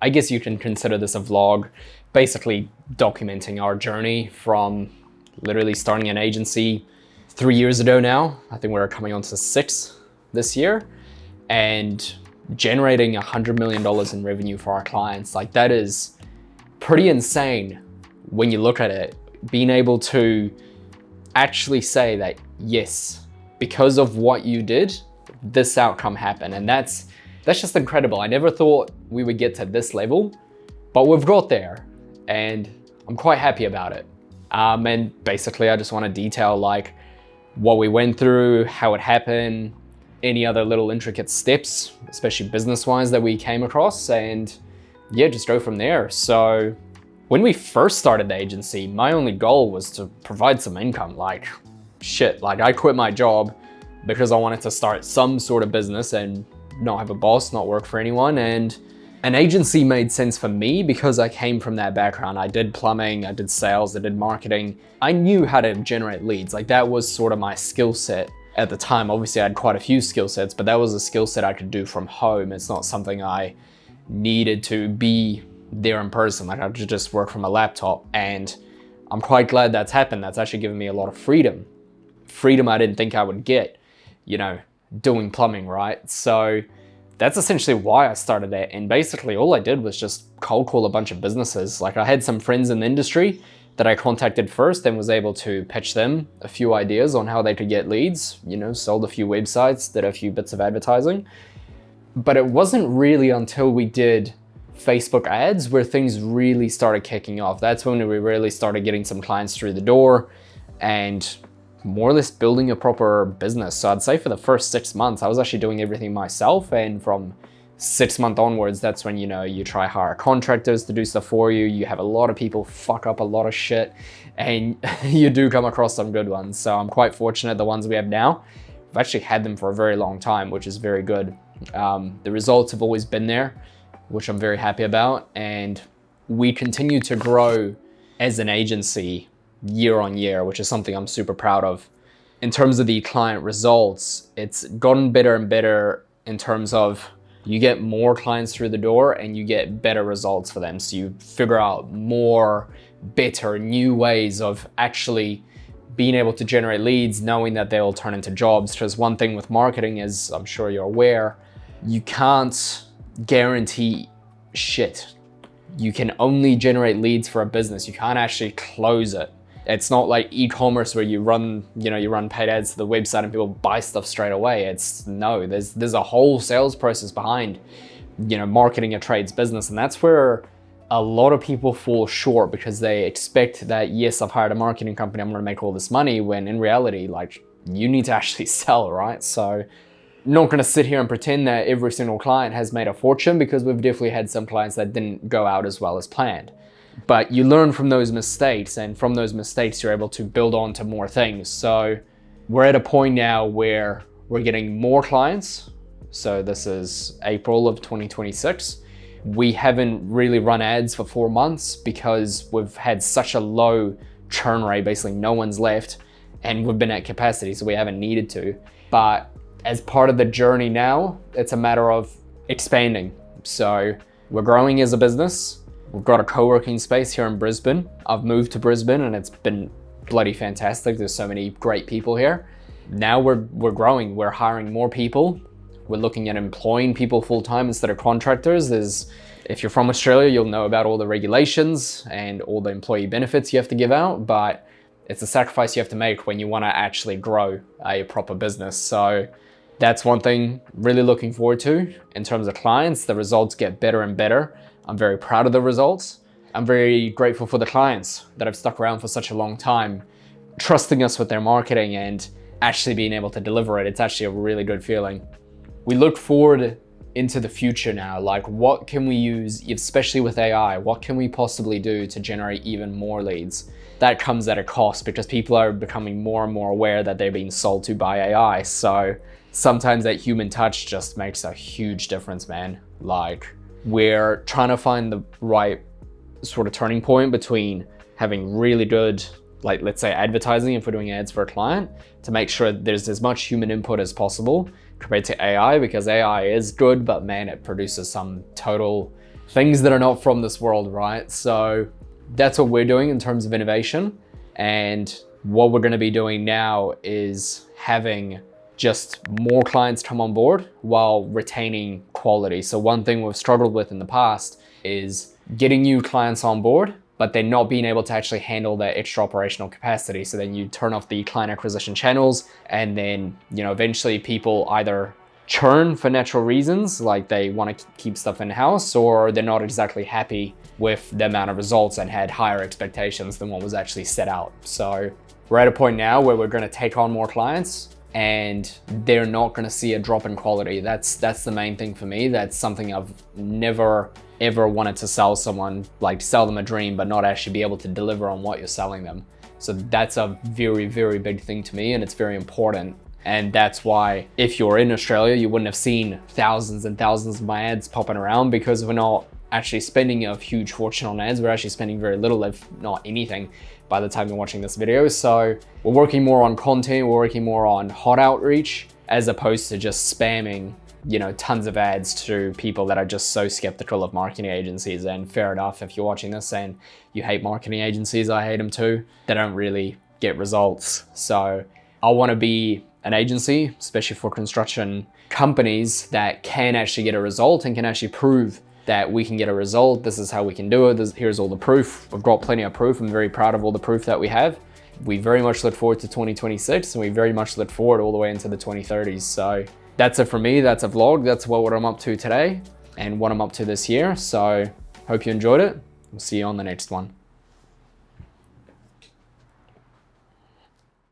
I guess you can consider this a vlog, basically documenting our journey from literally starting an agency 3 years ago now. I think we're coming on to 6 this year, and generating $100 million in revenue for our clients. Like, that is pretty insane when you look at it. Being able to actually say that, yes, because of what you did, this outcome happened. And that's just incredible. I never thought we would get to this level, but we've got there and I'm quite happy about it. And basically I just want to detail like what we went through, how it happened, any other little intricate steps, especially business-wise, that we came across, and yeah, just go from there. So when we first started the agency, my only goal was to provide some income. Like, shit, like I quit my job because I wanted to start some sort of business and not have a boss, not work for anyone. And an agency made sense for me because I came from that background. I did plumbing, I did sales, I did marketing. I knew how to generate leads. Like, that was sort of my skill set at the time. Obviously I had quite a few skill sets, but that was a skill set I could do from home. It's not something I needed to be there in person. Like, I could just work from a laptop, and I'm quite glad that's happened. That's actually given me a lot of freedom. Freedom I didn't think I would get, you know, doing plumbing, right? So that's essentially why I started that. And basically all I did was just cold call a bunch of businesses. Like, I had some friends in the industry that I contacted first and was able to pitch them a few ideas on how they could get leads, you know, sold a few websites, did a few bits of advertising. But it wasn't really until we did Facebook ads where things really started kicking off. That's when we really started getting some clients through the door and more or less building a proper business. So I'd say for the first 6 months, I was actually doing everything myself. And from 6 months onwards, that's when, you know, you try hire contractors to do stuff for you. You have a lot of people fuck up a lot of shit, and you do come across some good ones. So I'm quite fortunate the ones we have now. I've actually had them for a very long time, which is very good. The results have always been there, which I'm very happy about. And we continue to grow as an agency year on year, which is something I'm super proud of. In terms of the client results, it's gotten better and better in terms of you get more clients through the door and you get better results for them. So you figure out more, better, new ways of actually being able to generate leads, knowing that they'll turn into jobs. Because one thing with marketing is, I'm sure you're aware, you can't guarantee shit. You can only generate leads for a business. You can't actually close it. It's not like e-commerce where you run paid ads to the website and people buy stuff straight away. No, there's a whole sales process behind, you know, marketing a trades business. And that's where a lot of people fall short, because they expect that, yes, I've hired a marketing company, I'm gonna make all this money, when in reality, like, you need to actually sell, right? So I'm not gonna sit here and pretend that every single client has made a fortune, because we've definitely had some clients that didn't go out as well as planned. But you learn from those mistakes, and from those mistakes, you're able to build on to more things. So we're at a point now where we're getting more clients. So this is April of 2026. We haven't really run ads for 4 months because we've had such a low churn rate. Basically, no one's left, and we've been at capacity, so we haven't needed to. But as part of the journey now, it's a matter of expanding. So we're growing as a business. We've got a co-working space here in Brisbane. I've moved to Brisbane and it's been bloody fantastic. There's so many great people here. Now we're growing, we're hiring more people. We're looking at employing people full-time instead of contractors. If you're from Australia, you'll know about all the regulations and all the employee benefits you have to give out, but it's a sacrifice you have to make when you want to actually grow a proper business. So that's one thing really looking forward to. In terms of clients, the results get better and better. I'm very proud of the results. I'm very grateful for the clients that have stuck around for such a long time, trusting us with their marketing and actually being able to deliver it. It's actually a really good feeling. We look forward into the future now. Like, what can we use, especially with AI? What can we possibly do to generate even more leads? That comes at a cost, because people are becoming more and more aware that they're being sold to by AI. So sometimes that human touch just makes a huge difference, man. Like, we're trying to find the right sort of turning point between having really good, like, let's say advertising, if we're doing ads for a client, to make sure there's as much human input as possible compared to AI, because AI is good, but man, it produces some total things that are not from this world, right? So that's what we're doing in terms of innovation. And what we're going to be doing now is having just more clients come on board while retaining quality. So one thing we've struggled with in the past is getting new clients on board, but they're not being able to actually handle their extra operational capacity. So then you turn off the client acquisition channels, and then, eventually people either churn for natural reasons, like they want to keep stuff in-house, or they're not exactly happy with the amount of results and had higher expectations than what was actually set out. So we're at a point now where we're going to take on more clients and they're not going to see a drop in quality. That's the main thing for me. That's something I've never ever wanted to sell someone, like sell them a dream, but not actually be able to deliver on what you're selling them. So that's a very, very big thing to me, and it's very important. And that's why if you're in Australia, you wouldn't have seen thousands and thousands of my ads popping around, because we're not actually spending a huge fortune on ads. We're actually spending very little, if not anything, by the time you're watching this video. So we're working more on content, we're working more on hot outreach, as opposed to just spamming, tons of ads to people that are just so skeptical of marketing agencies. And fair enough, if you're watching this and you hate marketing agencies, I hate them too. They don't really get results. So I want to be an agency, especially for construction companies, that can actually get a result and can actually prove that we can get a result. This is how we can do it. Here's all the proof. We've got plenty of proof. I'm very proud of all the proof that we have. We very much look forward to 2026, and we very much look forward all the way into the 2030s. So that's it for me. That's a vlog. That's what I'm up to today and what I'm up to this year. So hope you enjoyed it. We'll see you on the next one.